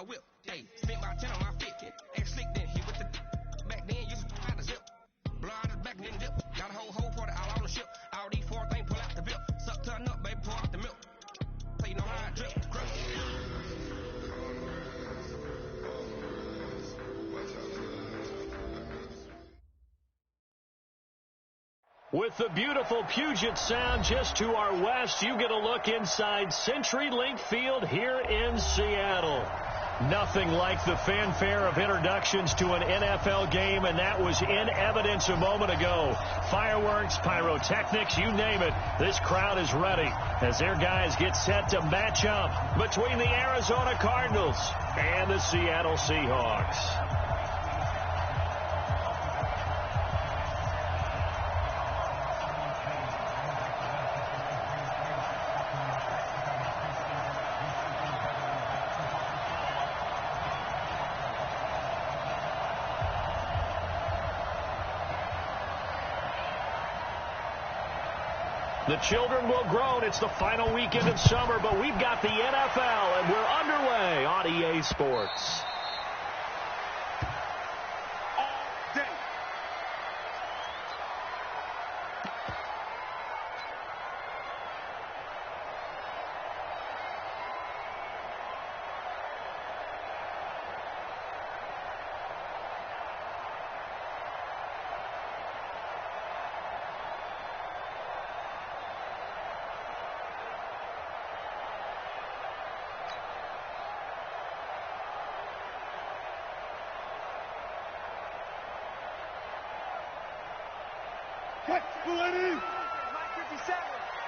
my whip. Hey, spent about 10 on my fit. Ex slick then hit with the back then. Used to have the zip. Blow out the back then dip. Got a whole party all on the ship. All these four things pull out the bill. Suck turn up, baby, pour out the milk. So you know how I drip. With the beautiful Puget Sound just to our west, you get a look inside CenturyLink Field here in Seattle. Nothing like the fanfare of introductions to an NFL game, and that was in evidence a moment ago. Fireworks, pyrotechnics, you name it. This crowd is ready as their guys get set to match up between the Arizona Cardinals and the Seattle Seahawks. The children will groan. It's the final weekend of summer, but we've got the NFL, and we're underway on EA Sports.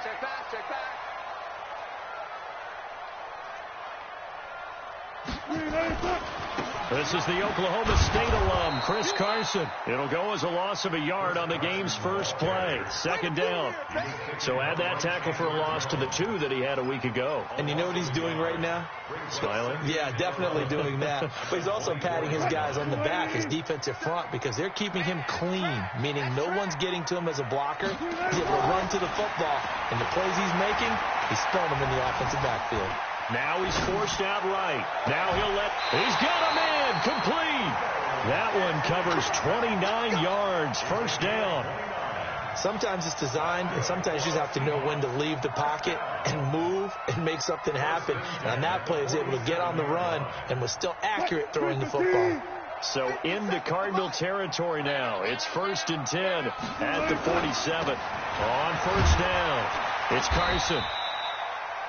Check back, check back. This is the Oklahoma State alum, Chris Carson. It'll go as a loss of a yard on the game's first play. Second down. So add that tackle for a loss to the 2 that he had a week ago. And you know what he's doing right now? Smiling? Yeah, definitely doing that. But he's also patting his guys on the back, his defensive front, because they're keeping him clean, meaning no one's getting to him as a blocker. He's able to run to the football. And the plays he's making, he's spelling them in the offensive backfield. Now he's forced out right. Now he's got a man complete. That one covers 29 yards. First down. Sometimes it's designed, and sometimes you just have to know when to leave the pocket and move and make something happen. And on that play, he was able to get on the run and was still accurate throwing the football. So into Cardinal territory now. It's 1st and 10 at the 47. On first down, it's Carson.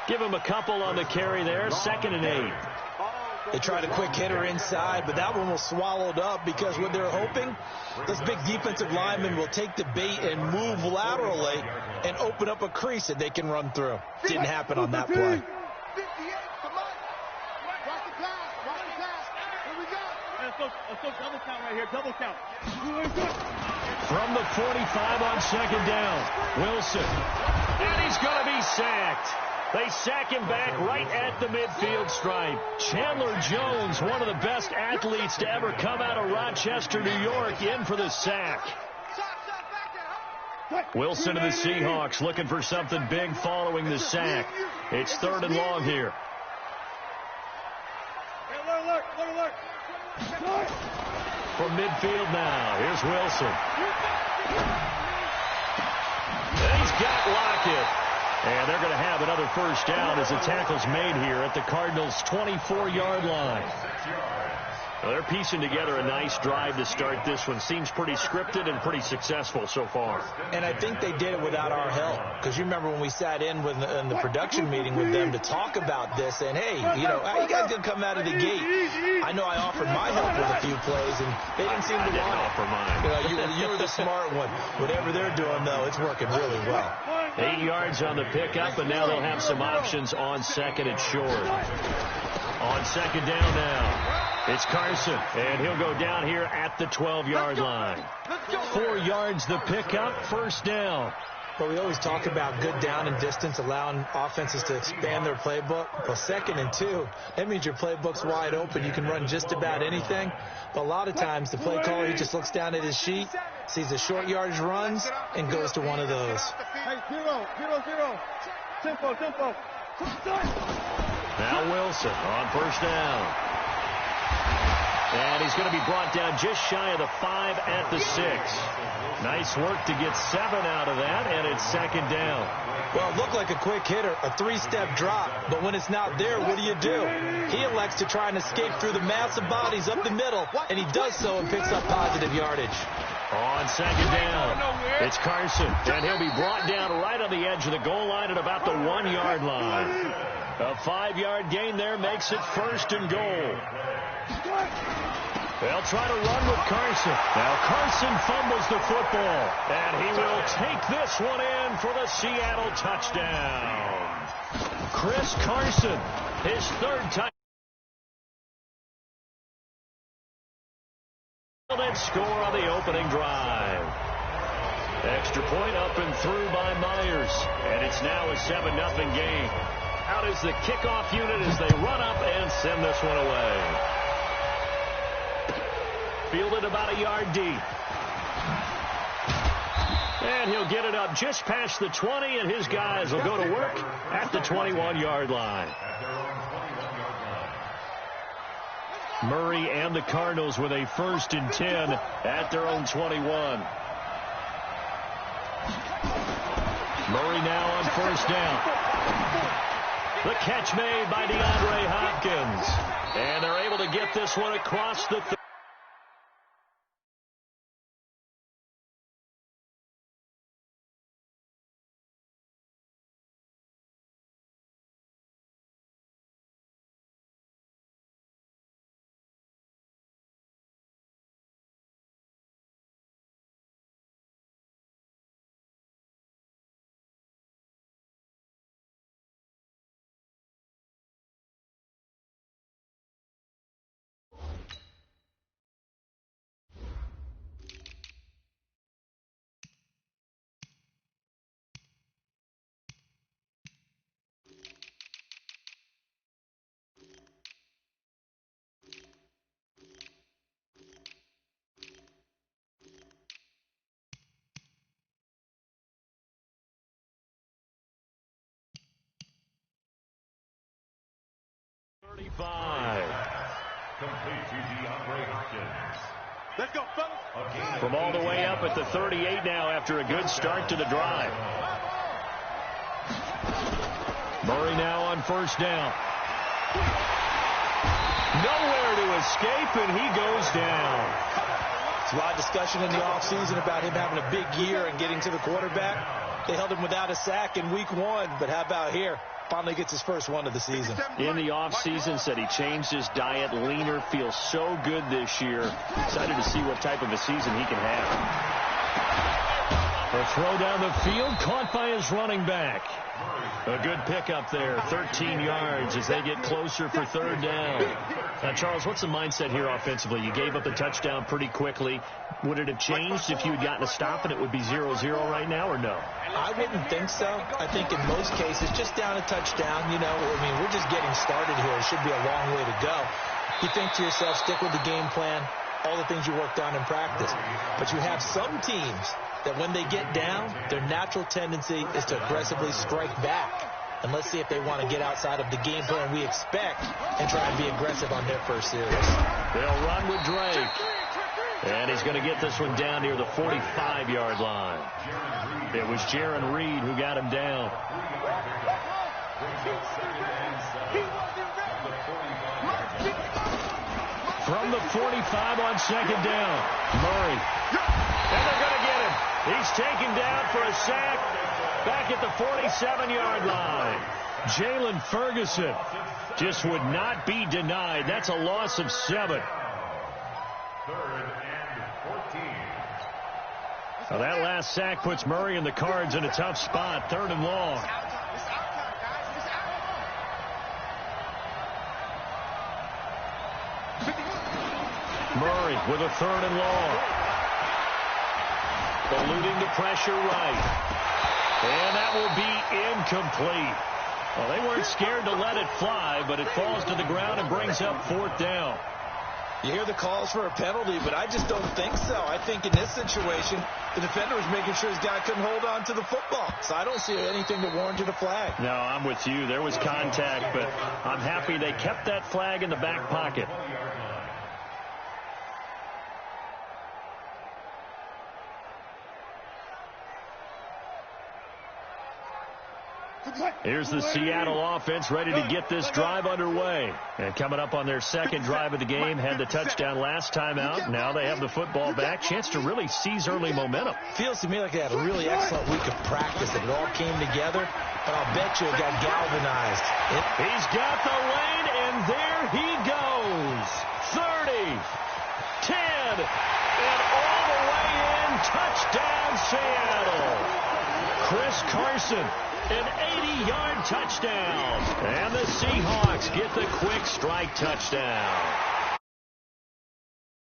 Give him a couple on the carry there. 2nd and 8. They tried a quick hitter inside, but that one was swallowed up because what they're hoping, this big defensive lineman will take the bait and move laterally and open up a crease that they can run through. Didn't happen on that play. Let's go double count right here, double count. From the 45 on 2nd down, Wilson. And he's going to be sacked. They sack him back right at the midfield stripe. Chandler Jones, one of the best athletes to ever come out of Rochester, New York, in for the sack. Wilson of the Seahawks looking for something big following the sack. It's 3rd and long here. From midfield now, here's Wilson. And he's got Lockett. And they're going to have another first down as the tackle's made here at the Cardinals' 24-yard line. Well, they're piecing together a nice drive to start this one. Seems pretty scripted and pretty successful so far. And I think they did it without our help. Because you remember when we sat in the production meeting with them to talk about this, and hey, you know, how you guys going to come out of the gate? I know I offered my help with a few plays, and they didn't seem to want it. Offer mine. You know, you were the smart one. Whatever they're doing, though, it's working really well. 8 yards on the pickup, and now they'll have some options on 2nd and short. On 2nd down now. It's Carson, and he'll go down here at the 12-yard line. 4 yards the pickup, first down. But we always talk about good down and distance, allowing offenses to expand their playbook. Well, 2nd and 2, that means your playbook's wide open. You can run just about anything. But a lot of times, the play caller, he just looks down at his sheet, sees the short yardage runs, and goes to one of those. Hey, 0, 0, 0. Tempo, tempo. Now Wilson on first down. And he's going to be brought down just shy of the 5 at the 6. Nice work to get 7 out of that, and it's second down. Well, it looked like a quick hitter, a 3-step drop, but when it's not there, what do? He elects to try and escape through the mass of bodies up the middle, and he does so and picks up positive yardage. On second down, it's Carson, and he'll be brought down right on the edge of the goal line at about the 1-yard line. A 5-yard gain there makes it first and goal. They'll try to run with Carson. Now Carson fumbles the football, and he will take this one in for the Seattle touchdown. Chris Carson, his 3rd touchdown. And score on the opening drive. Extra point up and through by Myers, and it's now a 7-0 game. Out is the kickoff unit as they run up and send this one away. Fielded about a yard deep. And he'll get it up just past the 20, and his guys will go to work at the 21-yard line. Murray and the Cardinals with a 1st and 10 at their own 21. Murray now on 1st down. The catch made by DeAndre Hopkins. And they're able to get this one across the 30. Let's go, fellas. From all the way up at the 38 now after a good start to the drive. Murray now on 1st down. Nowhere to escape, and he goes down. There's a lot of discussion in the offseason about him having a big year and getting to the quarterback. They held him without a sack in week 1, but how about here? Finally gets his first one of the season. In the offseason, said he changed his diet, leaner, feels so good this year. Excited to see what type of a season he can have. A throw down the field, caught by his running back. A good pickup there, 13 yards as they get closer for 3rd down. Now, Charles, what's the mindset here offensively? You gave up the touchdown pretty quickly. Would it have changed if you had gotten a stop and it would be 0-0 right now, or no? I wouldn't think so. I think in most cases, just down a touchdown, you know, I mean, we're just getting started here. It should be a long way to go. You think to yourself, stick with the game plan, all the things you worked on in practice. But you have some teams that when they get down, their natural tendency is to aggressively strike back. And let's see if they want to get outside of the game plan we expect and try and be aggressive on their first series. They'll run with Drake. And he's going to get this one down near the 45-yard line. It was Jaron Reed who got him down. From the 45 on 2nd down, Murray. And they're going to get him. He's taken down for a sack back at the 47-yard line. Jalen Ferguson just would not be denied. That's a loss of 7. 3rd and 14. Now that last sack puts Murray and the Cards in a tough spot. 3rd and long. Murray with a 3rd and long. Eluding the pressure right. And that will be incomplete. Well, they weren't scared to let it fly, but it falls to the ground and brings up 4th down. You hear the calls for a penalty, but I just don't think so. I think in this situation, the defender was making sure his guy couldn't hold on to the football. So I don't see anything that warranted a flag. No, I'm with you. There was contact, but I'm happy they kept that flag in the back pocket. Here's the Seattle offense ready to get this drive underway. And coming up on their second drive of the game, had the touchdown last time out. Now they have the football back. Chance to really seize early momentum. Feels to me like they had a really excellent week of practice. It all came together, but I'll bet you it got galvanized. He's got the lane, and there he goes. 30, 10, and all the way in. Touchdown, Seattle. Chris Carson. An 80-yard touchdown. And the Seahawks get the quick strike touchdown.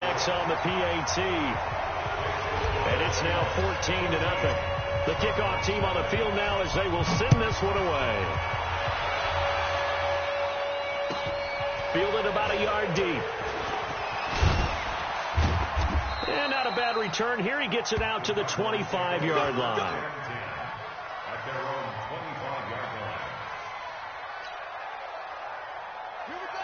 Next on the PAT. And it's now 14-0. The kickoff team on the field now as they will send this one away. Fielded about a yard deep. And not a bad return. Here he gets it out to the 25-yard line.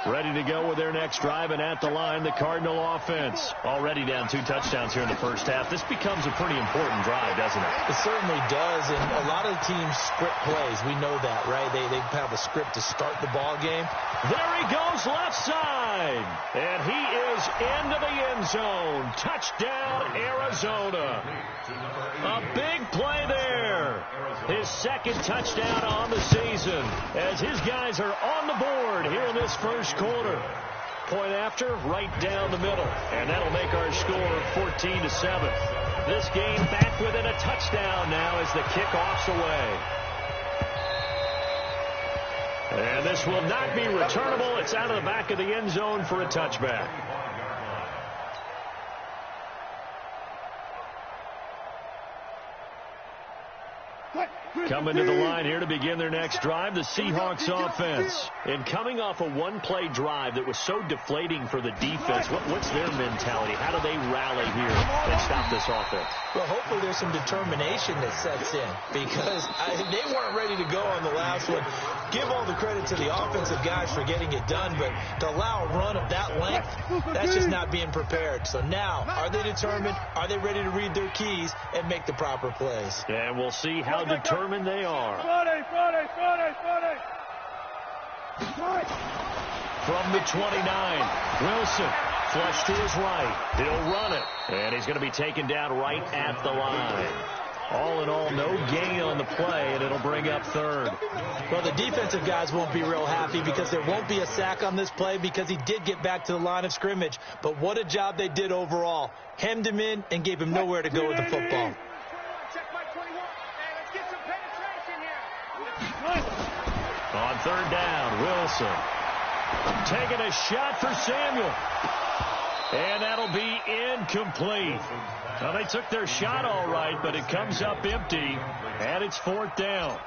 Ready to go with their next drive, and at the line, the Cardinal offense. Already down 2 touchdowns here in the first half. This becomes a pretty important drive, doesn't it? It certainly does, and a lot of the teams script plays. We know that, right? They have a script to start the ball game. There he goes left side, and he is into the end zone. Touchdown, Arizona. A big play there. His second touchdown on the season as his guys are on the board here in this first quarter. Point after, right down the middle. And that'll make our score 14-7. This game back within a touchdown now as the kickoff's away. And this will not be returnable. It's out of the back of the end zone for a touchback. Coming to the line here to begin their next drive, the Seahawks offense. And coming off a one-play drive that was so deflating for the defense, what's their mentality? How do they rally here and stop this offense? Well, hopefully there's some determination that sets in because they weren't ready to go on the last one. Give all the credit to the offensive guys for getting it done, but to allow a run of that length, that's just not being prepared. So now, are they determined? Are they ready to read their keys and make the proper plays? And we'll see how determined they are. Friday. From the 29, Wilson, flush to his right. He'll run it, and he's going to be taken down right at the line. All in all, no gain on the play, and it'll bring up third. Well, the defensive guys won't be real happy because there won't be a sack on this play because he did get back to the line of scrimmage. But what a job they did overall. Hemmed him in and gave him nowhere to go with the football. On third down, Wilson taking a shot for Samuel. And that'll be incomplete. Well, they took their shot all right, but it comes up empty, and it's fourth down.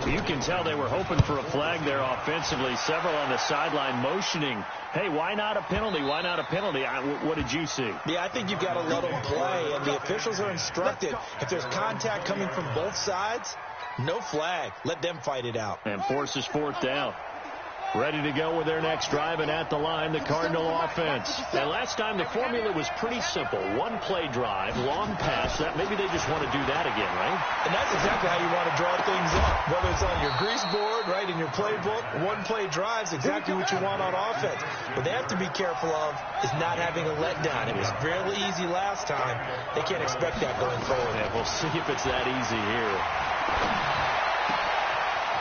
You can tell they were hoping for a flag there offensively. Several on the sideline motioning, hey, why not a penalty? Why not a penalty? What did you see? Yeah, I think you've got to let them play, and the officials are instructed. If there's contact coming from both sides, no flag. Let them fight it out. And forces fourth down. Ready to go with their next drive, and at the line, the Cardinal offense. And last time, the formula was pretty simple. One-play drive, long pass. Maybe they just want to do that again, right? And that's exactly how you want to draw things up. Whether it's on your grease board, right, in your playbook, one-play drive is exactly what you want on offense. What they have to be careful of is not having a letdown. It was really easy last time. They can't expect that going forward. Yeah, we'll see if it's that easy here.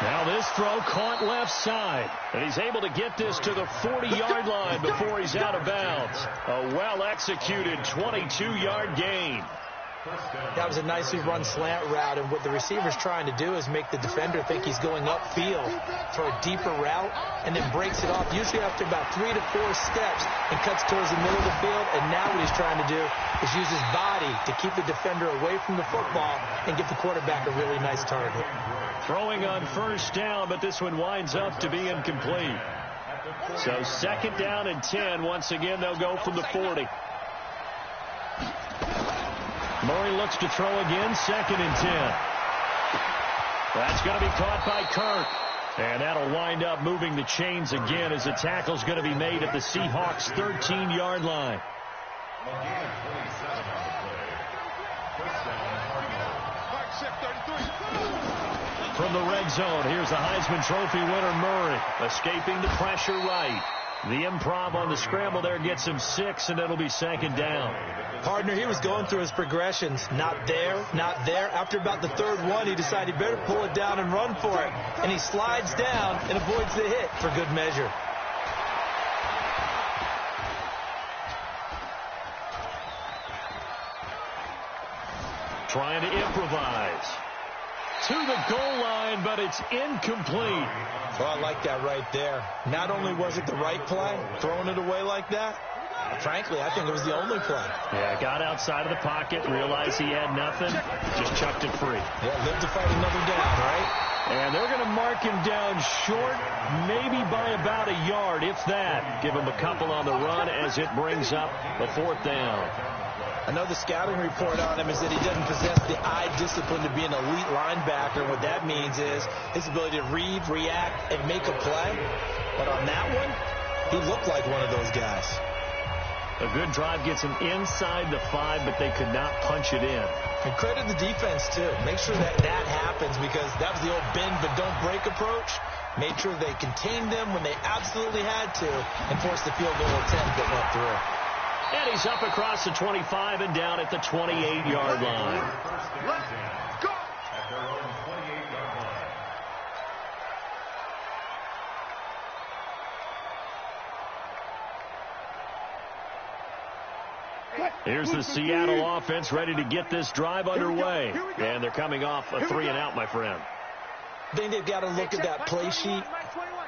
Now this throw caught left side, and he's able to get this to the 40-yard line before he's out of bounds. A well-executed 22-yard gain. That was a nicely run slant route, and what the receiver's trying to do is make the defender think he's going upfield for a deeper route, and then breaks it off, usually after about 3 to 4 steps, and cuts towards the middle of the field. And now what he's trying to do is use his body to keep the defender away from the football and give the quarterback a really nice target. Throwing on first down, but this one winds up to be incomplete. So second down and 10. Once again, they'll go from the 40. Murray looks to throw again, second and 10. That's going to be caught by Kirk. And that'll wind up moving the chains again as the tackle's going to be made at the Seahawks' 13-yard line. from the red zone. Here's the Heisman Trophy winner, Murray, escaping the pressure right. The improv on the scramble there gets him 6, and it'll be second down. Partner, he was going through his progressions. Not there, not there. After about the third one, he decided he better pull it down and run for it. And he slides down and avoids the hit for good measure. Trying to improvise. To the goal line, but it's incomplete. Oh, I like that right there. Not only was it the right play, throwing it away like that, frankly, I think it was the only play. Yeah, got outside of the pocket, realized he had nothing, just chucked it free. Yeah, lived to fight another down, right? And they're going to mark him down short, maybe by about a yard, if that. Give him a couple on the run as it brings up the 4th down. Another scouting report on him is that he doesn't possess the eye discipline to be an elite linebacker. And what that means is his ability to read, react, and make a play. But on that one, he looked like one of those guys. A good drive gets him inside the 5, but they could not punch it in. And credit the defense, too. Make sure that happens, because that was the old bend but don't break approach. Made sure they contained them when they absolutely had to and forced the field goal attempt that went through. And he's up across the 25 and down at the 28-yard line. Let's go! At their own 28-yard line. Here's the Seattle offense ready to get this drive underway. And they're coming off a 3-and-out, my friend. I think they've got to look at that play sheet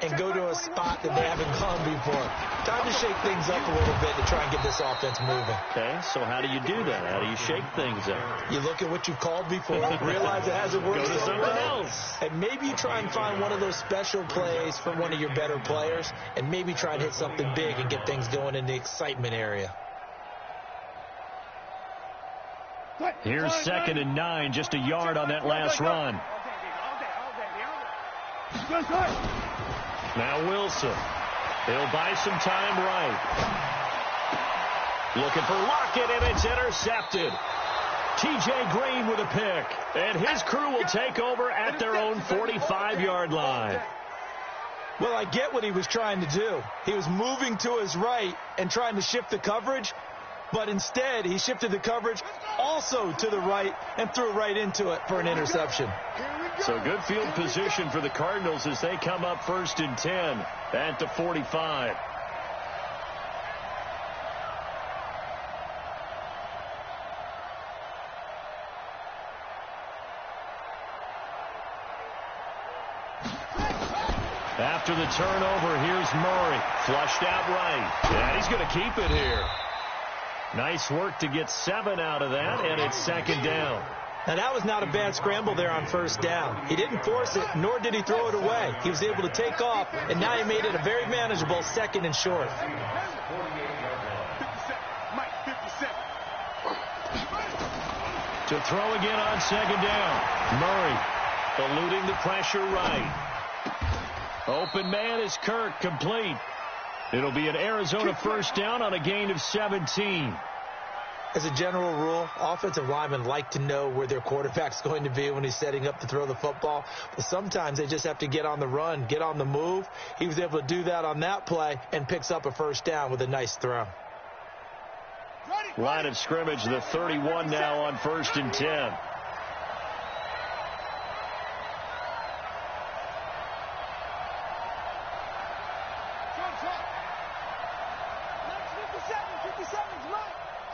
and go to a spot that they haven't gone before. Time to shake things up a little bit to try and get this offense moving. Okay, so how do you do that? How do you shake things up? You look at what you've called before, realize it hasn't worked Go to so something well, else. and maybe you try and find one of those special plays from one of your better players, and maybe try and hit something big and get things going in the excitement area. Here's 2nd and 9, just a yard on that last run. Now Wilson. He'll buy some time right. Looking for Lockett, and it's intercepted. T.J. Green with a pick. And his crew will take over at their own 45-yard line. Well, I get what he was trying to do. He was moving to his right and trying to shift the coverage, but instead he shifted the coverage also to the right and threw right into it for an interception. So good field position for the Cardinals as they come up 1st and 10 at the 45. After the turnover, here's Murray. Flushed out right. And he's going to keep it here. Nice work to get 7 out of that, and it's 2nd down. Now, that was not a bad scramble there on 1st down. He didn't force it, nor did he throw it away. He was able to take off, and now he made it a very manageable 2nd and short. To throw again on 2nd down. Murray eluding the pressure right. Open man is Kirk, complete. It'll be an Arizona 1st down on a gain of 17. As a general rule, offensive linemen like to know where their quarterback's going to be when he's setting up to throw the football. But sometimes they just have to get on the run, get on the move. He was able to do that on that play and picks up a 1st down with a nice throw. Line of scrimmage, the 31 now on 1st and 10.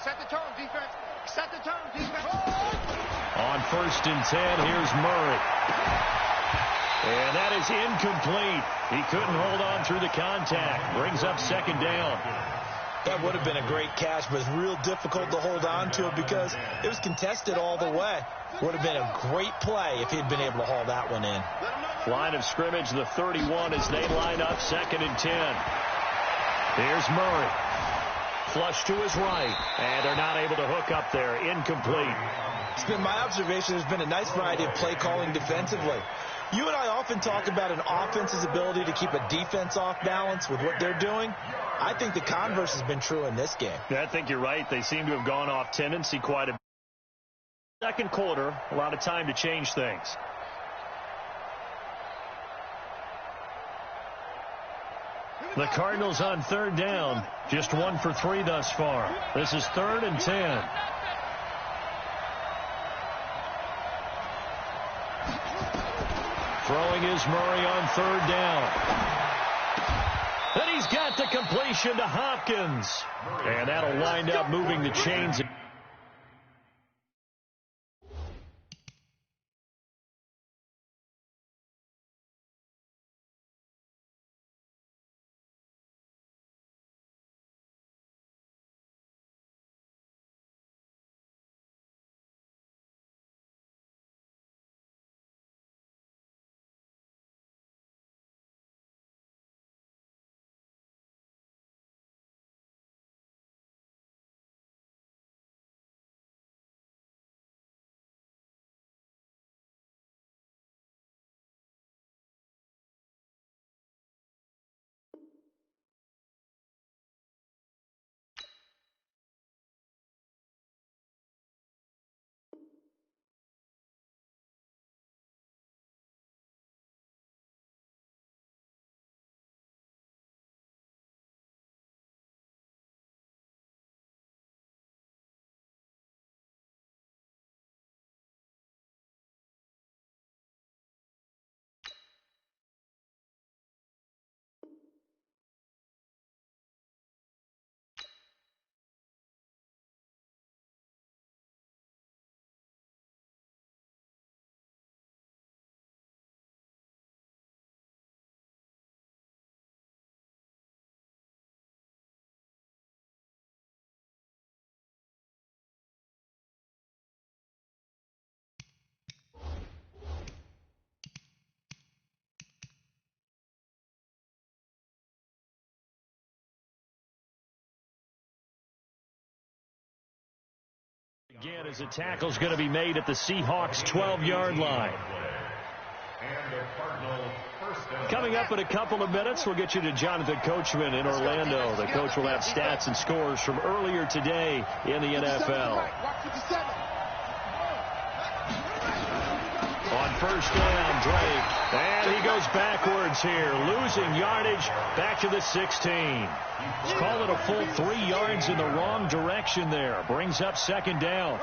Set the tone, defense. Set the tone, defense. On 1st and 10, here's Murray. And that is incomplete. He couldn't hold on through the contact. Brings up 2nd down. That would have been a great catch, but it's real difficult to hold on to it because it was contested all the way. Would have been a great play if he'd been able to haul that one in. Line of scrimmage, the 31 as they line up 2nd and 10. Here's Murray. Flush to his right, and they're not able to hook up there. Incomplete. It's been my observation there's been a nice variety of play calling defensively. You and I often talk about an offense's ability to keep a defense off balance with what they're doing. I think the converse has been true in this game. Yeah, I think you're right. They seem to have gone off tendency quite a bit. 2nd quarter, a lot of time to change things. The Cardinals on third down, just 1 for 3 thus far. This is 3rd and 10. Throwing is Murray on third down. And he's got the completion to Hopkins. And that'll wind up moving the chains. Again, as a tackle's going to be made at the Seahawks' 12-yard line. Coming up in a couple of minutes, we'll get you to Jonathan Coachman in Orlando. The coach will have stats and scores from earlier today in the NFL. On first down, Drake. And he goes backwards here, losing yardage back to the 16. Call it a full 3 yards in the wrong direction there. Brings up second down.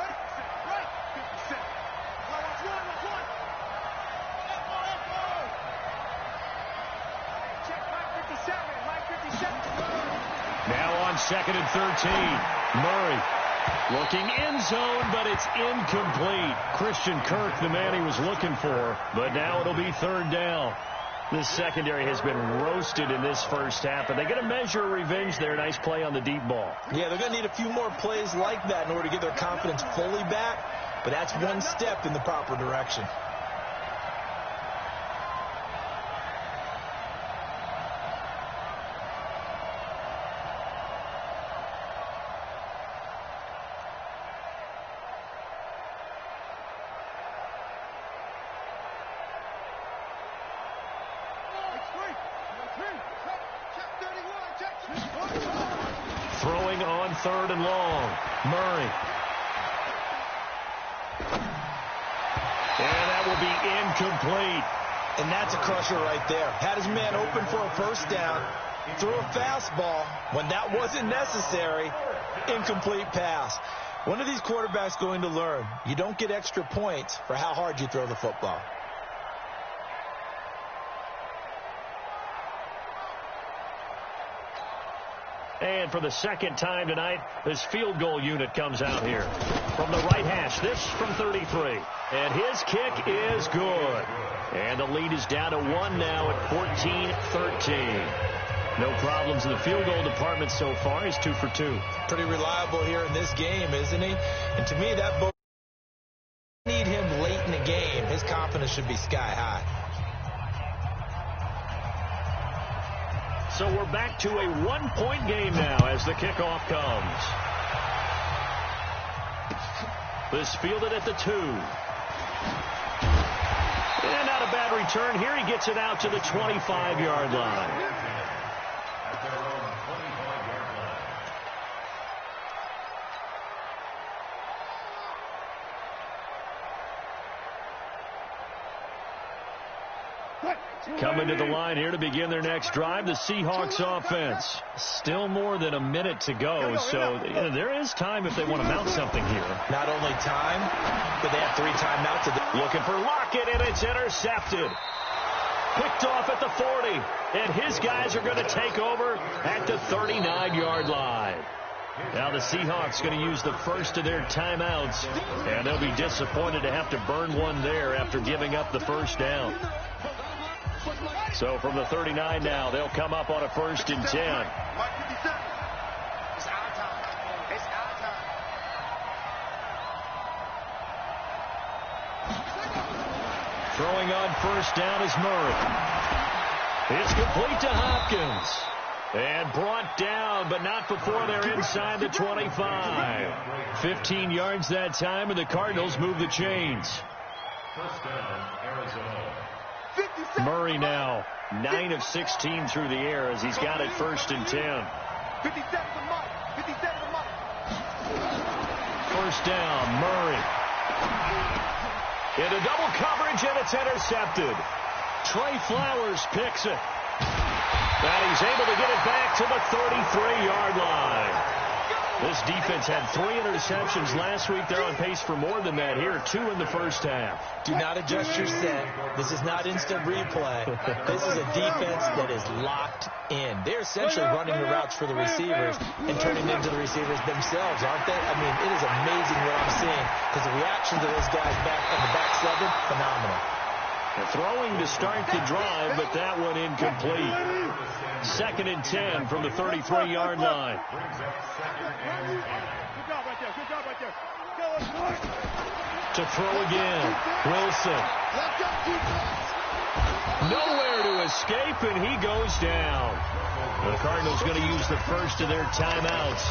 Now on 2nd and 13. Murray looking end zone, but it's incomplete. Christian Kirk, the man he was looking for, but now it'll be 3rd down. This secondary has been roasted in this first half, but they're going to measure revenge there. Nice play on the deep ball. Yeah, they're going to need a few more plays like that in order to get their confidence fully back, but that's one step in the proper direction. Throwing on 3rd and long. Murray. And that will be incomplete. And that's a crusher right there. Had his man open for a first down. Threw a fastball when that wasn't necessary. Incomplete pass. One of these quarterbacks going to learn. You don't get extra points for how hard you throw the football. And for the second time tonight, this field goal unit comes out here. From the right hash, this from 33. And his kick is good. And the lead is down to 1 now at 14-13. No problems in the field goal department so far. He's 2 for 2. Pretty reliable here in this game, isn't he? And to me, that both need him late in the game. His confidence should be sky high. So we're back to a 1-point game now as the kickoff comes. This fielded at the 2. And not a bad return here. He gets it out to the 25-yard line. Coming to the line here to begin their next drive, the Seahawks offense. Still more than a minute to go, so there is time if they want to mount something here. Not only time, but they have 3 timeouts. Looking for Lockett, and it's intercepted. Picked off at the 40, and his guys are going to take over at the 39-yard line. Now the Seahawks going to use the first of their timeouts, and they'll be disappointed to have to burn one there after giving up the first down. So from the 39 now, they'll come up on a 1st and 10. It's our time. It's our time. Throwing on 1st down is Murray. It's complete to Hopkins. And brought down, but not before they're inside the 25. 15 yards that time, and the Cardinals move the chains. 1st down, Arizona. Murray now 9 of 16 through the air as he's got it 1st and 10. 1st down, Murray. Into double coverage, and it's intercepted. Trey Flowers picks it. And he's able to get it back to the 33-yard line. This defense had 3 interceptions last week. They're on pace for more than that here, 2 in the first half. Do not adjust your set. This is not instant replay. This is a defense that is locked in. They're essentially running the routes for the receivers and turning them into the receivers themselves, aren't they? I mean, it is amazing what I'm seeing because the reactions of those guys back on the back 7, phenomenal. Throwing to start the drive, but that one incomplete. 2nd and 10 from the 33-yard line. Good job right there. Good job right there. To throw again, Wilson. Nowhere to escape, and he goes down. The Cardinals going to use the first of their timeouts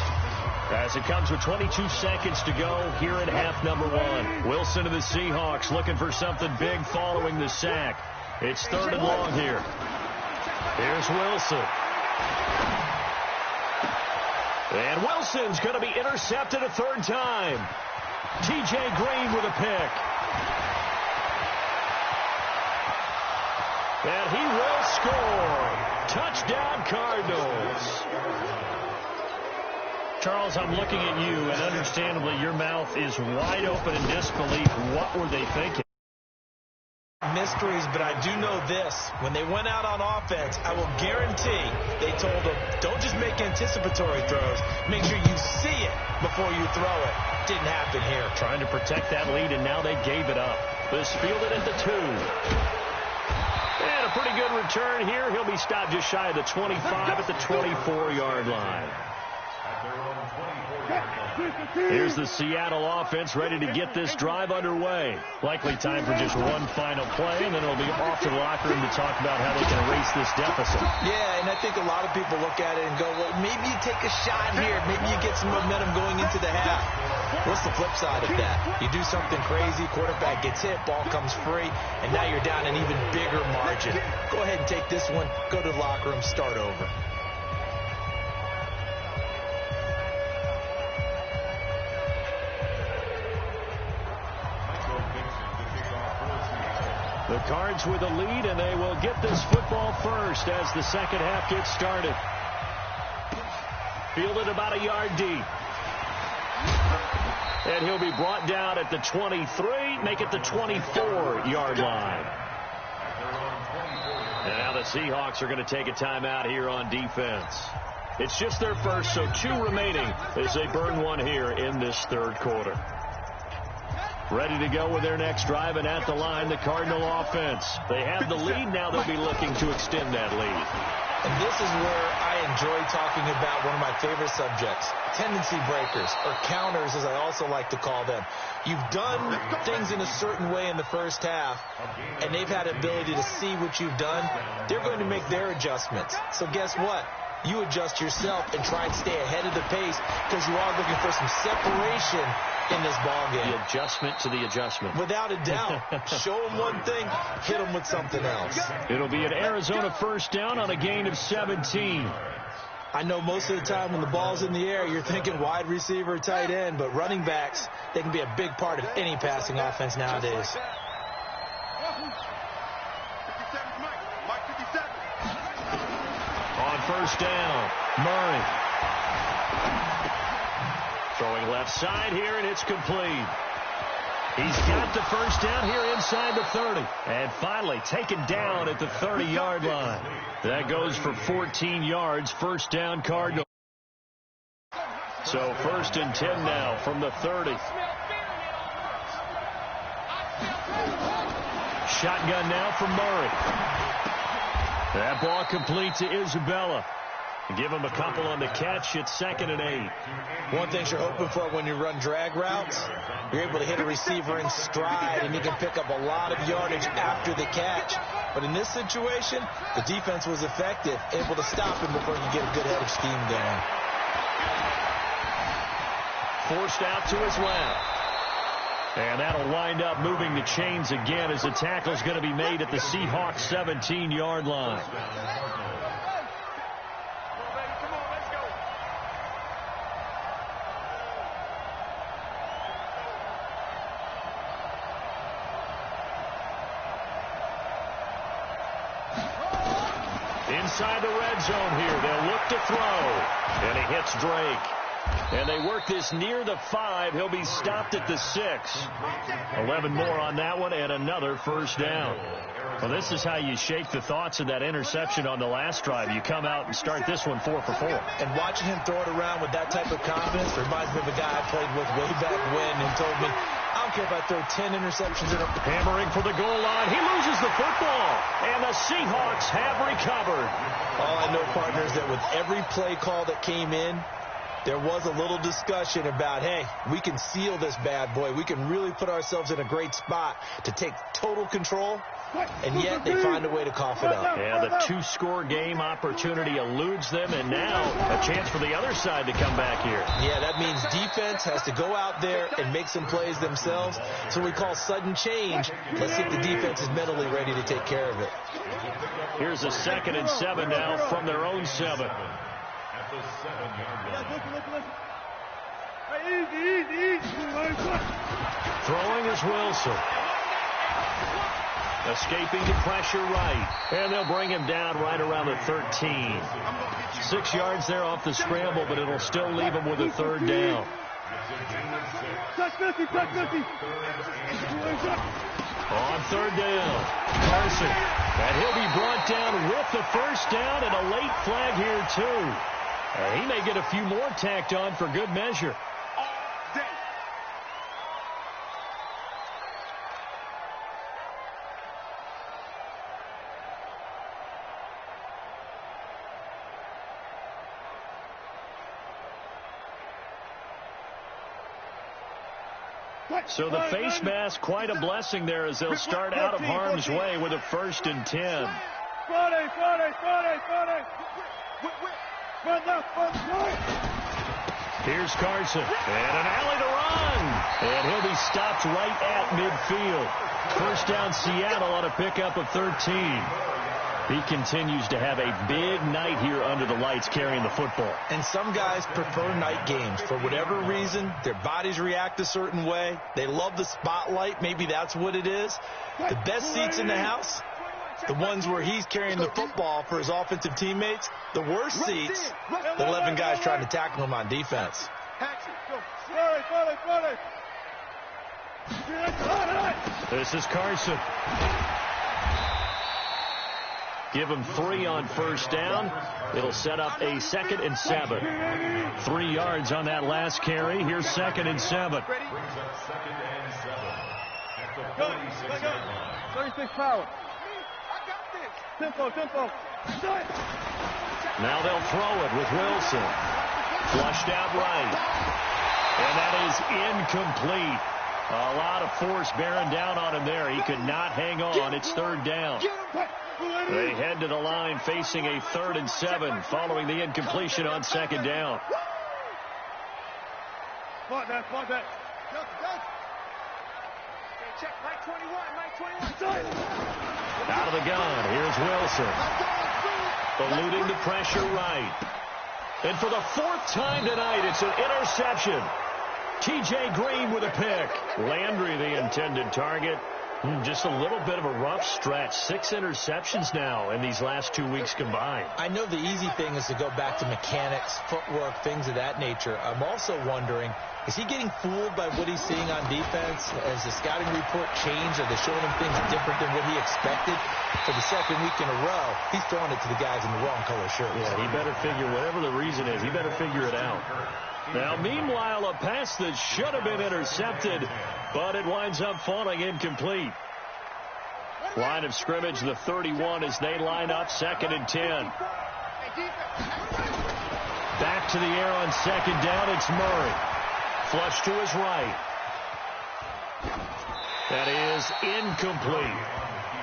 as it comes with 22 seconds to go here at half number 1. Wilson to the Seahawks looking for something big following the sack. It's 3rd and long here. Here's Wilson. And Wilson's going to be intercepted a 3rd time. T.J. Green with a pick. And he will score. Touchdown, Cardinals. Charles, I'm looking at you, and understandably your mouth is wide open in disbelief. What were they thinking? Mysteries, but I do know this. When they went out on offense, I will guarantee they told them, don't just make anticipatory throws. Make sure you see it before you throw it. Didn't happen here. Trying to protect that lead, and now they gave it up. This fielded at the 2. And a pretty good return here. He'll be stopped just shy of the 25 at the 24-yard line. Here's the Seattle offense ready to get this drive underway. Likely time for just one final play, and then it'll be off to the locker room to talk about how they can erase this deficit. Yeah, and I think a lot of people look at it and go, well, maybe you take a shot here. Maybe you get some momentum going into the half. What's the flip side of that? You do something crazy, quarterback gets hit, ball comes free, and now you're down an even bigger margin. Go ahead and take this one, go to the locker room, start over. The Cards with a lead, and they will get this football first as the second half gets started. Fielded about a yard deep. And he'll be brought down at the 23, make it the 24-yard line. And now the Seahawks are going to take a timeout here on defense. It's just their first, so 2 remaining as they burn one here in this 3rd quarter. Ready to go with their next drive, and at the line, the Cardinal offense. They have the lead. Now they'll be looking to extend that lead. And this is where I enjoy talking about one of my favorite subjects, tendency breakers, or counters, as I also like to call them. You've done things in a certain way in the first half, and they've had the ability to see what you've done. They're going to make their adjustments. So guess what? You adjust yourself and try and stay ahead of the pace because you are looking for some separation in this ballgame. The adjustment to the adjustment. Without a doubt. Show them one thing, hit them with something else. It'll be an Arizona first down on a gain of 17. I know most of the time when the ball's in the air, you're thinking wide receiver, tight end, but running backs, they can be a big part of any passing offense nowadays. On first down, Murray. Throwing left side here, and it's complete. He's got the first down here inside the 30. And finally taken down at the 30-yard line. That goes for 14 yards. First down, Cardinals. So first and 10 now from the 30. Shotgun now from Murray. That ball complete to Isabella. Give him a couple on the catch. It's 2nd and 8. One thing you're hoping for when you run drag routes, you're able to hit a receiver in stride, and you can pick up a lot of yardage after the catch. But in this situation, the defense was effective, able to stop him before you get a good head of steam going. Forced out to his left. And that'll wind up moving the chains again as the tackle's going to be made at the Seahawks 17-yard line. Inside the red zone here. They'll look to throw. And he hits Drake. And they work this near the 5. He'll be stopped at the 6. 11 more on that one and another first down. Well, this is how you shake the thoughts of that interception on the last drive. You come out and start this one 4 for 4. And watching him throw it around with that type of confidence reminds me of a guy I played with way back when who told me, I don't care if I throw 10 interceptions in a... Hammering for the goal line. He loses the football. And the Seahawks have recovered. All I know, partners, that with every play call that came in, there was a little discussion about, hey, we can seal this bad boy. We can really put ourselves in a great spot to take total control, and yet they find a way to cough it up. Yeah, the 2-score game opportunity eludes them, and now a chance for the other side to come back here. Yeah, that means defense has to go out there and make some plays themselves. So we call sudden change. Let's see if the defense is mentally ready to take care of it. Here's a 2nd and 7 now from their own 7. Throwing is Wilson. Escaping the pressure right. And they'll bring him down right around the 13. 6 yards there off the scramble, but it'll still leave him with a 3rd down. On 3rd down, Carson. And he'll be brought down with the first down and a late flag here, too. He may get a few more tacked on for good measure. So the face mask, quite a blessing there as they'll start out of harm's way with a 1st and 10. Here's Carson, and an alley to run, and he'll be stopped right at midfield. First down, Seattle on a pickup of 13. He continues to have a big night here under the lights carrying the football. And some guys prefer night games. For whatever reason, their bodies react a certain way. They love the spotlight. Maybe that's what it is. The best seats in the house, the ones where he's carrying the football for his offensive teammates. The worst seats, the 11 guys trying to tackle him on defense. This is Carson. Give him 3 on first down. It'll set up a 2nd and 7. 3 yards on that last carry. Here's 2nd and 7. 36 power. Tempo. Now they'll throw it with Wilson. Flushed out right. And that is incomplete. A lot of force bearing down on him there. He could not hang on. It's 3rd down. They head to the line facing a 3rd and 7 following the incompletion on 2nd down. Block that. Check, Mike 21. Out of the gun, here's Wilson. Eluding the pressure right. And for the 4th time tonight, it's an interception. T.J. Green with a pick. Landry, the intended target. Just a little bit of a rough stretch. 6 interceptions now in these last 2 weeks combined. I know the easy thing is to go back to mechanics, footwork, things of that nature. I'm also wondering, is he getting fooled by what he's seeing on defense? Has the scouting report changed? Are they showing him things different than what he expected? For the second week in a row, he's throwing it to the guys in the wrong color shirts. Yeah, he better figure, whatever the reason is, he better figure it out. Now, meanwhile, a pass that should have been intercepted, but it winds up falling incomplete. Line of scrimmage, the 31, as they line up, 2nd and 10. Back to the air on 2nd down, it's Murray. Flush to his right. That is incomplete.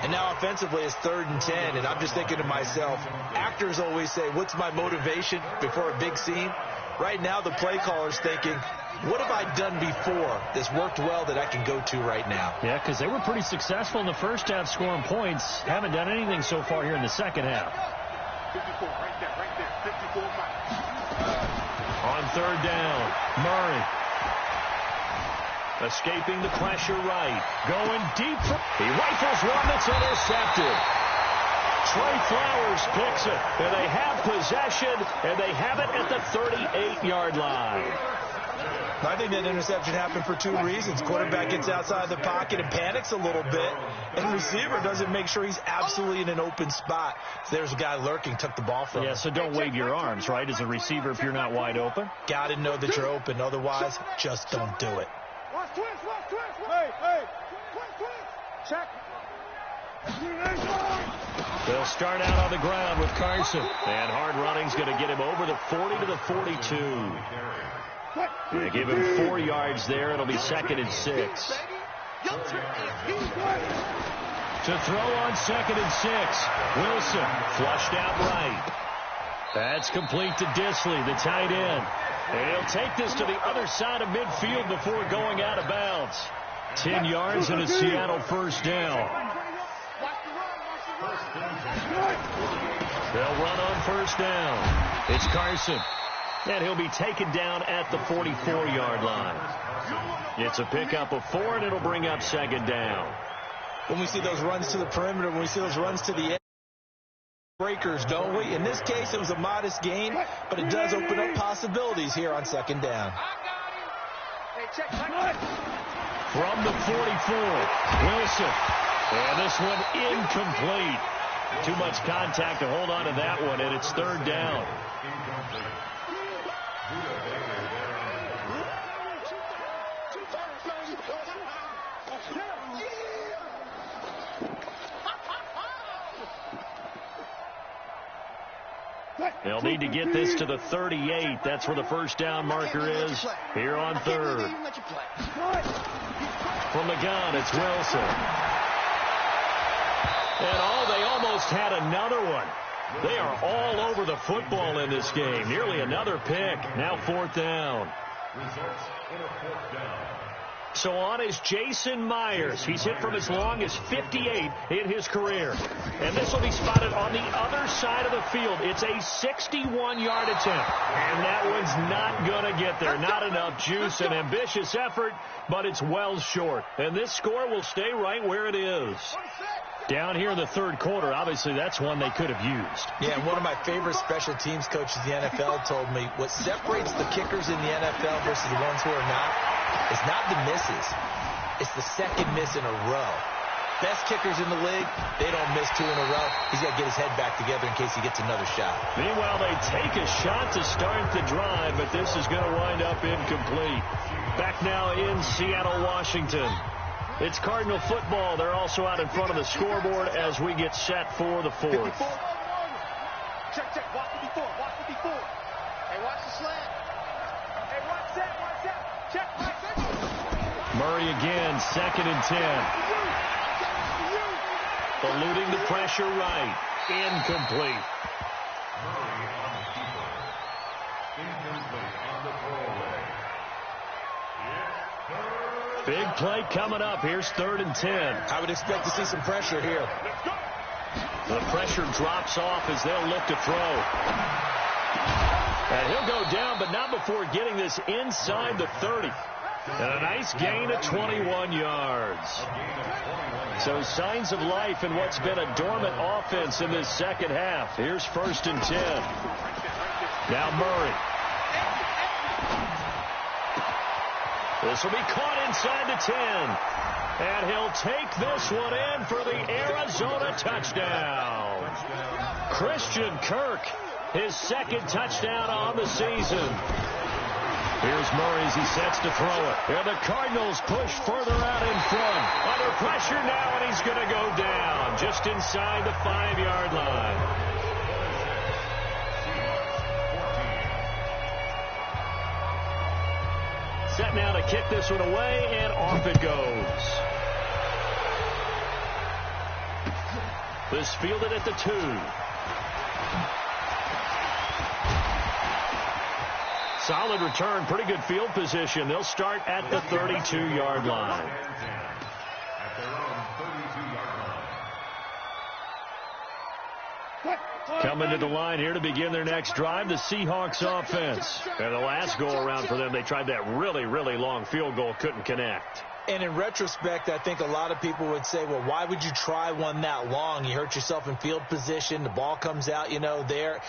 And now offensively it's 3rd and 10, and I'm just thinking to myself, actors always say, what's my motivation before a big scene? Right now the play caller's thinking, what have I done before that's worked well that I can go to right now? Yeah, because they were pretty successful in the first half scoring points. Haven't done anything so far here in the second half. 54, right there, 54 miles. On 3rd down, Murray. Escaping the pressure right. Going deep. He rifles one that's intercepted. Trey Flowers picks it, and they have possession, and they have it at the 38-yard line. I think that interception happened for 2 reasons. Quarterback gets outside the pocket and panics a little bit, and the receiver doesn't make sure he's absolutely in an open spot. So there's a guy lurking, took the ball from him. Yeah, so don't wave your arms, right, as a receiver if you're not wide open. Got to know that you're open. Otherwise, just don't do it. Watch twist. Hey. Twist. Check. They'll start out on the ground with Carson. And hard running's going to get him over the 40 to the 42. They give him 4 yards there. It'll be 2nd and 6. To throw on 2nd and 6. Wilson flushed out right. That's complete to Disley, the tight end. And he'll take this to the other side of midfield before going out of bounds. 10 yards and a Seattle 1st down. They'll run on 1st down. It's Carson. And he'll be taken down at the 44-yard line. It's a pickup of 4, and it'll bring up 2nd down. When we see those runs to the perimeter, when we see those runs to the edge, breakers, don't we? In this case, it was a modest gain, but it does open up possibilities here on 2nd down. From the 44, Wilson. And this one incomplete. Too much contact to hold on to that one, and it's 3rd down. They'll need to get this to the 38. That's where the 1st down marker is here on 3rd. From the gun, it's Wilson. And they almost had another one. They are all over the football in this game. Nearly another pick. Now 4th down. So on is Jason Myers. He's hit from as long as 58 in his career. And this will be spotted on the other side of the field. It's a 61-yard attempt. And that one's not going to get there. Not enough juice. An ambitious effort, but it's well short. And this score will stay right where it is. Down here in the 3rd quarter, obviously that's one they could have used. Yeah, and one of my favorite special teams coaches in the NFL told me what separates the kickers in the NFL versus the ones who are not is not the misses. It's the 2nd miss in a row. Best kickers in the league, they don't miss 2 in a row. He's got to get his head back together in case he gets another shot. Meanwhile, they take a shot to start the drive, but this is going to wind up incomplete. Back now in Seattle, Washington. It's Cardinal football. They're also out in front of the scoreboard as we get set for the 4th. Check. Watch 54. Hey, watch the slant. Hey, watch that. Check. Murray again, 2nd and 10. Eluding the pressure right. Incomplete. Big play coming up. Here's 3rd and 10. I would expect to see some pressure here. The pressure drops off as they'll look to throw. And he'll go down, but not before getting this inside the 30. And a nice gain of 21 yards. So signs of life in what's been a dormant offense in this second half. Here's 1st and 10. Now Murray. This will be caught inside the 10. And he'll take this one in for the Arizona touchdown. Christian Kirk, his 2nd touchdown on the season. Here's Murray as he sets to throw it. And the Cardinals push further out in front. Under pressure now, and he's going to go down just inside the 5-yard line. Set now to kick this one away, and off it goes. This fielded at the 2. Solid return, pretty good field position. They'll start at the 32-yard line. Coming to the line here to begin their next drive, the Seahawks offense. And the last go-around for them, they tried that really, really long field goal, couldn't connect. And in retrospect, I think a lot of people would say, well, why would you try one that long? You hurt yourself in field position. The ball comes out, there.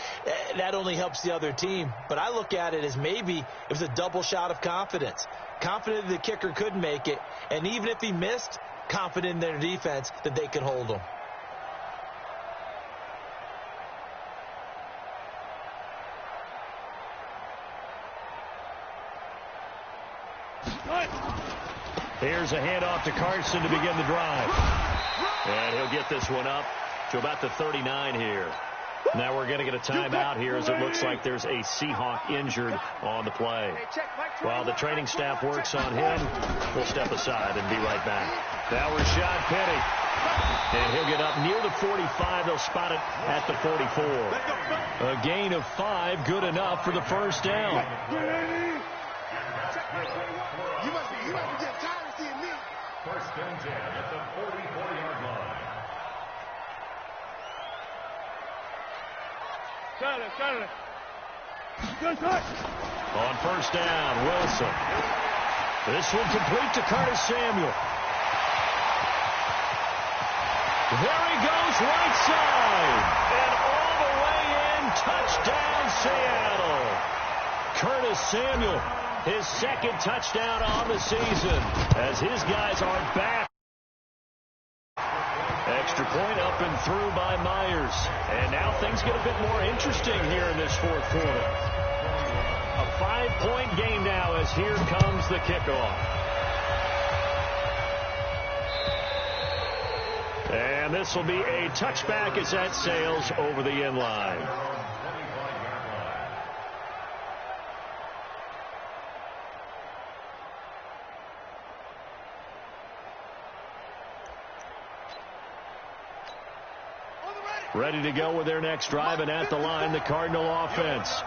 That only helps the other team. But I look at it as maybe it was a double shot of confidence. Confident the kicker could make it. And even if he missed, confident in their defense that they could hold him. Here's a handoff to Carson to begin the drive. And he'll get this one up to about the 39 here. Now we're going to get a timeout here as it looks like there's a Seahawk injured on the play. While the training staff works on him, we'll step aside and be right back. Now Rashad Penny. And he'll get up near the 45. They'll spot it at the 44. A gain of 5, good enough for the first down. You must be getting tired of seeing me. 1st and 10 at the 44-yard line. Saturday. On 1st down, Wilson. This one complete to Curtis Samuel. There he goes, right side. And all the way in, touchdown Seattle. Curtis Samuel, his 2nd touchdown on the season as his guys are back. Extra point up and through by Myers. And now things get a bit more interesting here in this 4th quarter. A 5-point game now as here comes the kickoff. And this will be a touchback as that sails over the end line. Ready to go with their next drive, and at the line, the Cardinal offense.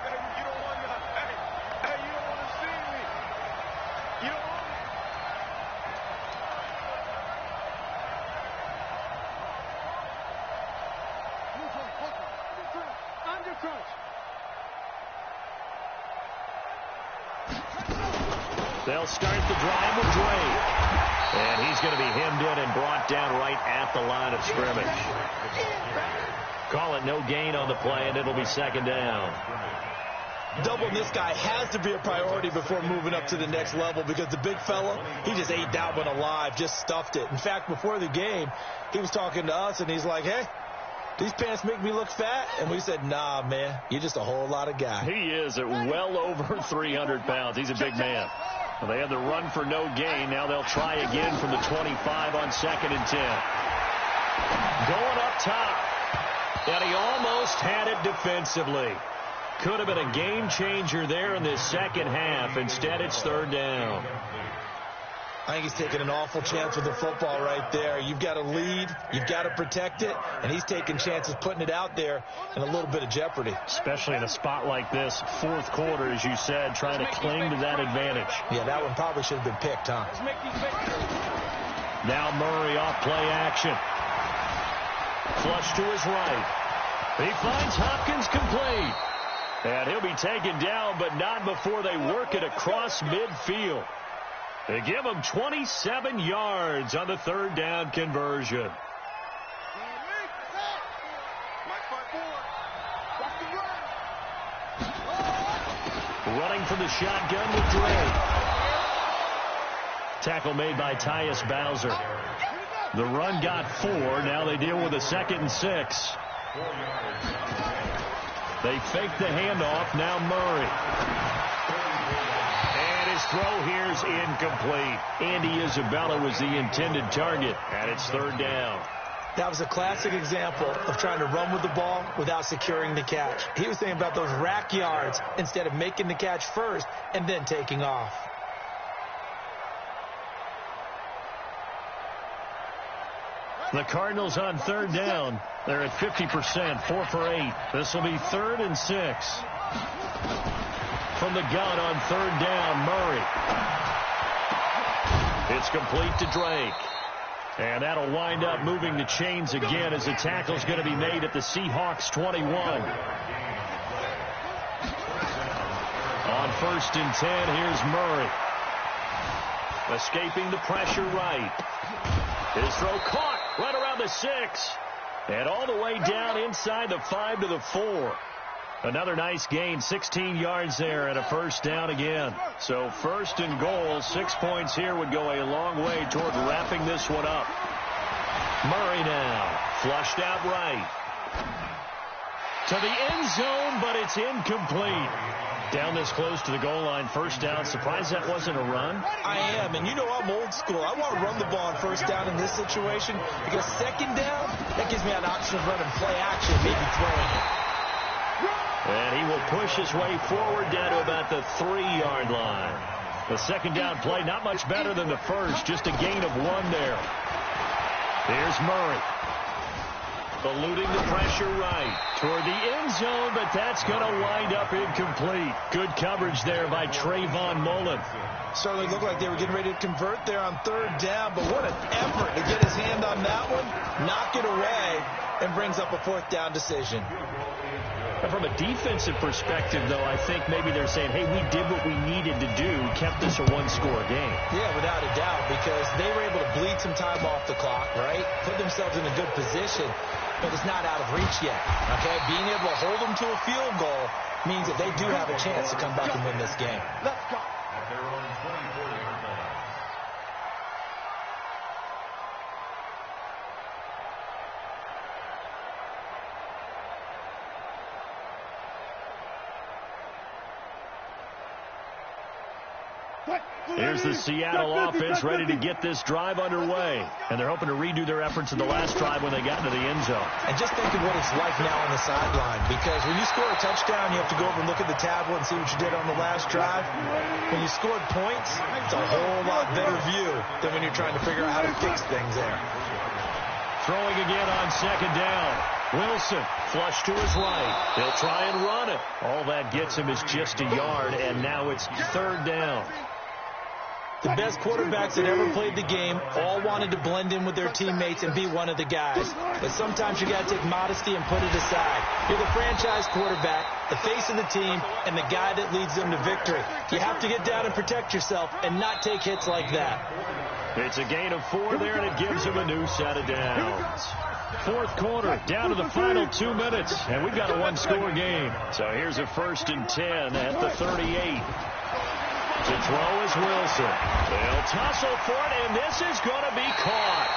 They'll start the drive with Drake. And he's going to be hemmed in and brought down right at the line of scrimmage. Call it no gain on the play, and it'll be 2nd down. Doubling this guy has to be a priority before moving up to the next level because the big fella, he just ate that one alive, just stuffed it. In fact, before the game, he was talking to us, and he's like, hey, these pants make me look fat. And we said, nah, man, you're just a whole lot of guy. He is at well over 300 pounds. He's a big man. Well, they had the run for no gain. Now they'll try again from the 25 on 2nd and 10. Going up top. And he almost had it defensively. Could have been a game changer there in this second half. Instead, it's 3rd down. I think he's taking an awful chance with the football right there. You've got to lead. You've got to protect it. And he's taking chances putting it out there in a little bit of jeopardy. Especially in a spot like this, 4th quarter, as you said, trying to cling to that advantage. Yeah, that one probably should have been picked, huh? Now Murray off play action. Flush to his right. He finds Hopkins complete. And he'll be taken down, but not before they work it across midfield. They give him 27 yards on the third down conversion. Running from the shotgun with Drake. Tackle made by Tyus Bowser. The run got 4. Now they deal with a 2nd and 6. They fake the handoff. Now Murray. And his throw here is incomplete. Andy Isabella was the intended target, and it's 3rd down. That was a classic example of trying to run with the ball without securing the catch. He was thinking about those rack yards instead of making the catch first and then taking off. The Cardinals on 3rd down. They're at 50%, 4 for 8. This will be 3rd and 6. From the gun on 3rd down, Murray. It's complete to Drake. And that'll wind up moving the chains again as the tackle's going to be made at the Seahawks 21. On 1st and 10, here's Murray. Escaping the pressure right. His throw caught right around the 6. And all the way down inside the 5 to the 4. Another nice gain, 16 yards there and a 1st down again. So 1st and goal, 6 points here would go a long way toward wrapping this one up. Murray now, flushed out right. To the end zone, but it's incomplete. Down this close to the goal line, 1st down. Surprised that wasn't a run? I am, and you know I'm old school. I want to run the ball on 1st down in this situation because 2nd down, that gives me an option of running play action, maybe throwing it. And he will push his way forward down to about the 3-yard line. The 2nd down play, not much better than the first, just a gain of 1 there. Here's Murray. Eluding the pressure right toward the end zone, but that's going to wind up incomplete. Good coverage there by Trayvon Mullen. Certainly looked like they were getting ready to convert there on 3rd down, but what an effort to get his hand on that one, knock it away, and brings up a 4th down decision. From a defensive perspective, though, I think maybe they're saying, hey, we did what we needed to do, kept this a 1-score game. Yeah, without a doubt, because they were able to bleed some time off the clock, right? Put themselves in a good position, but it's not out of reach yet, okay? Being able to hold them to a field goal means that they do have a chance to come back and win this game. Let's go. At their own 24-yard line. Here's the Seattle offense ready to get this drive underway. And they're hoping to redo their efforts in the last drive when they got into the end zone. And just think of what it's like now on the sideline, because when you score a touchdown, you have to go over and look at the tablet and see what you did on the last drive. When you scored points, it's a whole lot better view than when you're trying to figure out how to fix things there. Throwing again on 2nd down. Wilson, flush to his right. He'll try and run it. All that gets him is just a yard, and now it's 3rd down. The best quarterbacks that ever played the game all wanted to blend in with their teammates and be one of the guys. But sometimes you got to take modesty and put it aside. You're the franchise quarterback, the face of the team, and the guy that leads them to victory. You have to get down and protect yourself and not take hits like that. It's a gain of 4 there, and it gives him a new set of downs. 4th quarter, down to the final 2 minutes, and we've got a 1-score game. So here's a 1st and 10 at the 38. To throw is Wilson. They'll tussle for it, and this is going to be caught.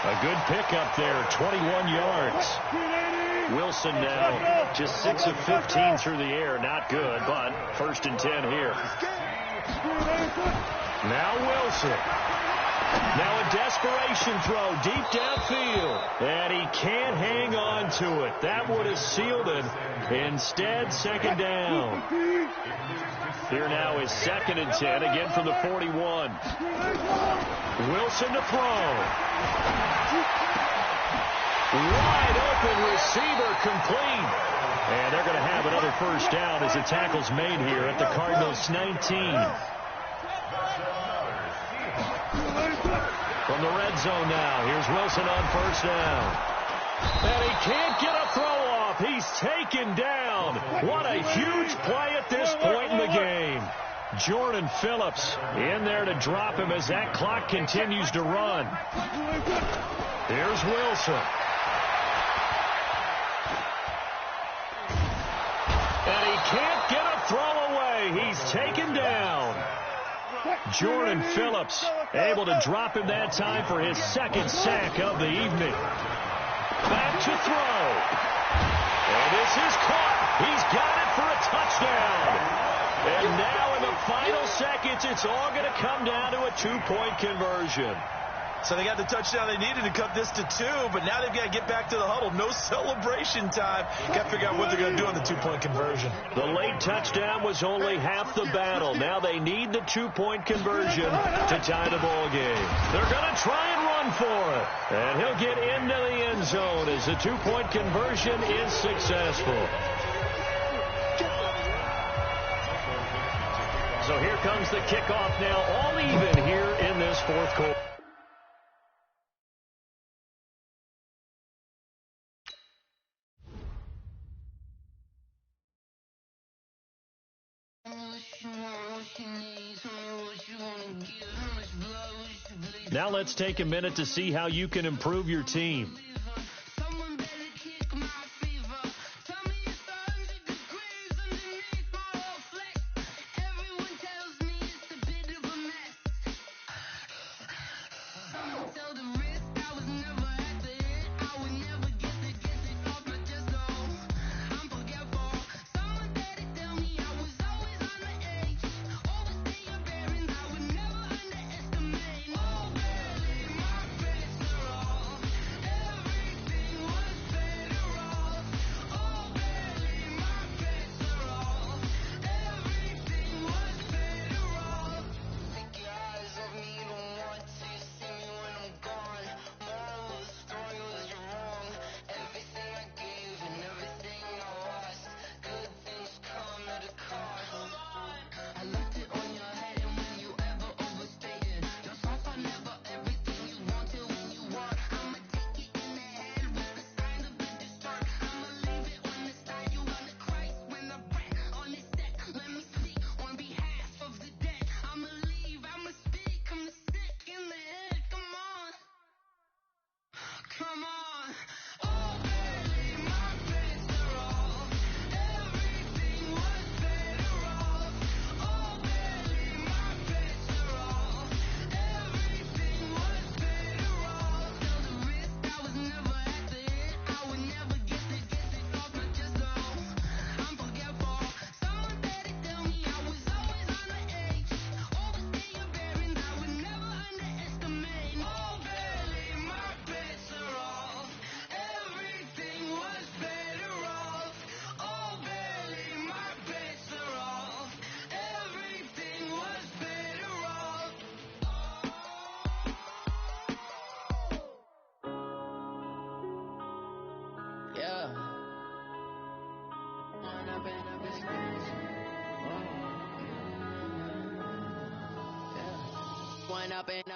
A good pickup there, 21 yards. Wilson now just 6 of 15 through the air. Not good, but 1st and 10 here. Now Wilson. Now a desperation throw deep downfield. And he can't hang on to it. That would have sealed it. Instead, 2nd down. Here now is 2nd and 10, again from the 41. Wilson to throw. Wide open receiver complete. And they're going to have another 1st down as the tackle's made here at the Cardinals 19. From the red zone now, here's Wilson on 1st down. And he can't get a throw off. He's taken down. What a huge play at this point in the game. Jordan Phillips in there to drop him as that clock continues to run. Here's Wilson. And he can't get a throw away. He's taken down. Jordan Phillips able to drop him that time for his second sack of the evening. Back to throw. And this is caught. He's got it for a touchdown. And now in the final seconds, it's all going to come down to a two-point conversion. So they got the touchdown they needed to cut this to 2, but now they've got to get back to the huddle. No celebration time. Got to figure out what they're going to do on the two-point conversion. The late touchdown was only half the battle. Now they need the two-point conversion to tie the ball game. They're going to try and run for it. And he'll get into the end zone as the two-point conversion is successful. So here comes the kickoff now, all even here in this fourth quarter. Now let's take a minute to see how you can improve your team.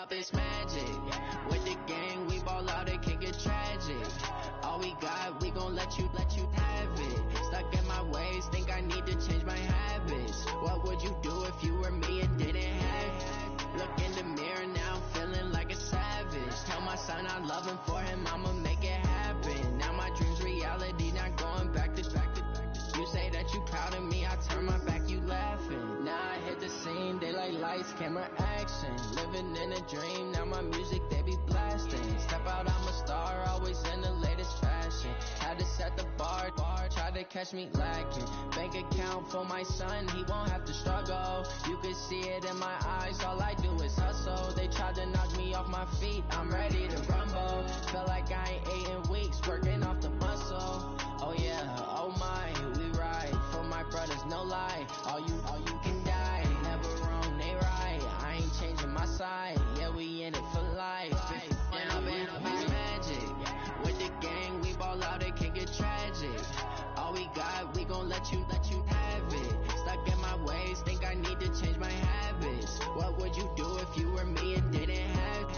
Up this magic. With the gang, we ball out, it can get tragic. All we got, we gon' let you have it. Stuck in my ways, think I need to change my habits. What would you do if you were me and didn't have it? Look in the mirror now, I'm feeling like a savage. Tell my son I love him, for him I'ma make it happen. Now my dream's reality, not going back to. You say that you proud of me, I turn my back, you laughing. Now I hit the scene, they like lights, camera, action. Living in a dream, now my music, they be blasting. Step out, I'm a star, always in the latest fashion. Had to set the bar, try to catch me lacking. Bank account for my son, he won't have to struggle. You can see it in my eyes, all I do is hustle. They tried to knock me off my feet, I'm ready to rumble. Feel like I ain't ate in weeks, working off the muscle. Oh yeah, oh my, we ride for my brothers, no lie. All you can die, never wrong, they right. I ain't changing my side, yeah, we in it for life. And I've been up this magic. With the gang, we ball out, it can get tragic. All we got, we gon' let you have it. Stuck in my ways, think I need to change my habits. What would you do if you were me and didn't have it?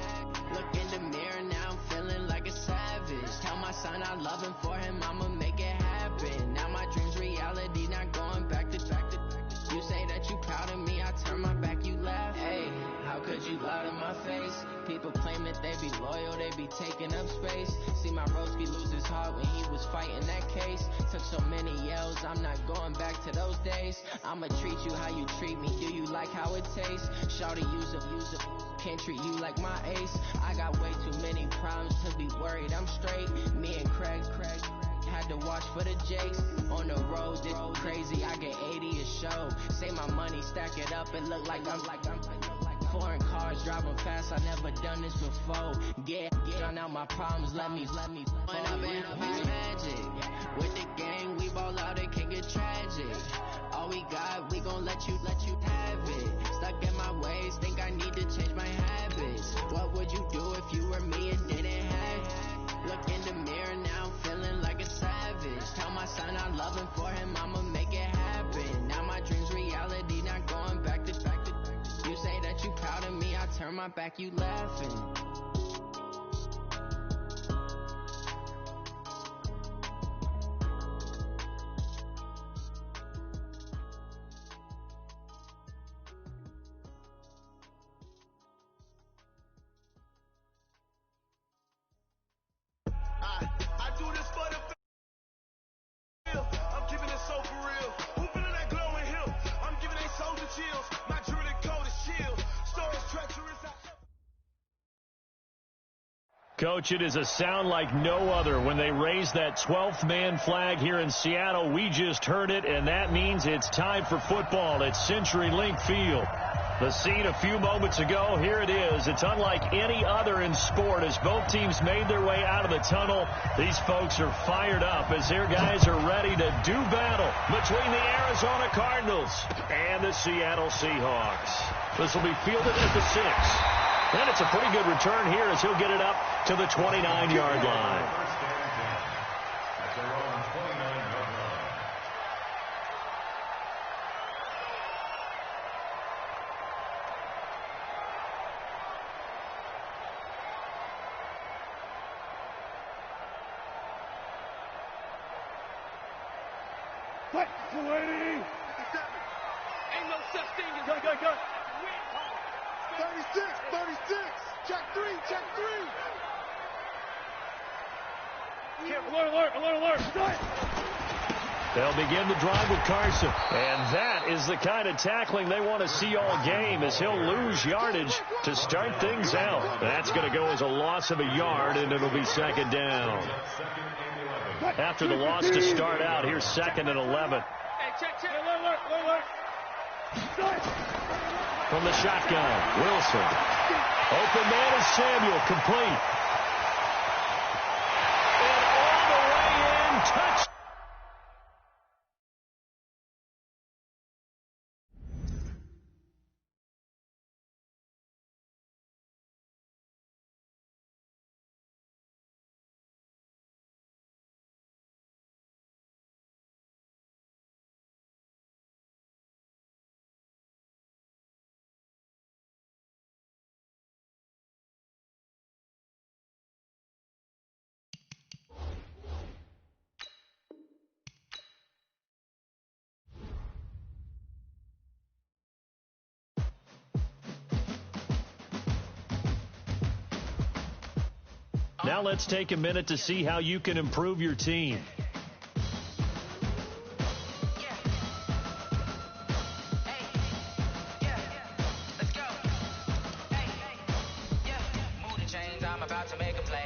Look in the mirror now, I'm feeling like a savage. Tell my son I love him, for him I'ma taking up space. See my broski lose his heart when he was fighting that case. Took so many yells, I'm not going back to those days. I'ma treat you how you treat me, do you like how it tastes? Shawty use up, can't treat you like my ace. I got way too many problems to be worried, I'm straight. Me and Craig had to watch for the Jakes. On the road, this crazy, I get 80 a show. Say my money, stack it up, it look like I'm foreign cars, driving fast, I never done this before. Get out my problems, let me When I been up is magic. With the gang, we ball out, it can get tragic. All we got, we gon' let you have it. Stuck in my ways, think I need to change my habits. What would you do if you were me and didn't have it? Look in the mirror now, feeling like a savage. Tell my son I love him, for him I'ma make it happen. Now my dream's reality, not going back to. You say that you proud of me, I turn my back, you laughing. I do this for the feel. I'm giving it so for real. Who feeling that glowing hill? I'm giving they soldier chills. My druid code is chill. Stories treacherous. Coach, it is a sound like no other when they raise that 12th man flag here in Seattle. We just heard it, and that means it's time for football at CenturyLink Field. The scene a few moments ago, here it is. It's unlike any other in sport as both teams made their way out of the tunnel. These folks are fired up as their guys are ready to do battle between the Arizona Cardinals and the Seattle Seahawks. This will be fielded at the 6. And it's a pretty good return here as he'll get it up to the 29-yard line. That's their own 29-yard line. Quick, 280. 57. Ain't no such thing as go. 36, 36. Check 3, check 3. Alert. They'll begin the drive with Carson. And that is the kind of tackling they want to see all game as he'll lose yardage to start things out. That's going to go as a loss of a yard, and it'll be second down. After the loss to start out, here's 2nd and 11. Hey, check. Alert. From the shotgun, Wilson. Open man is Samuel, complete. And all the way in, touch. Now let's take a minute to see how you can improve your team. Let's go. Hey, yeah. Move the chains, I'm about to make a play.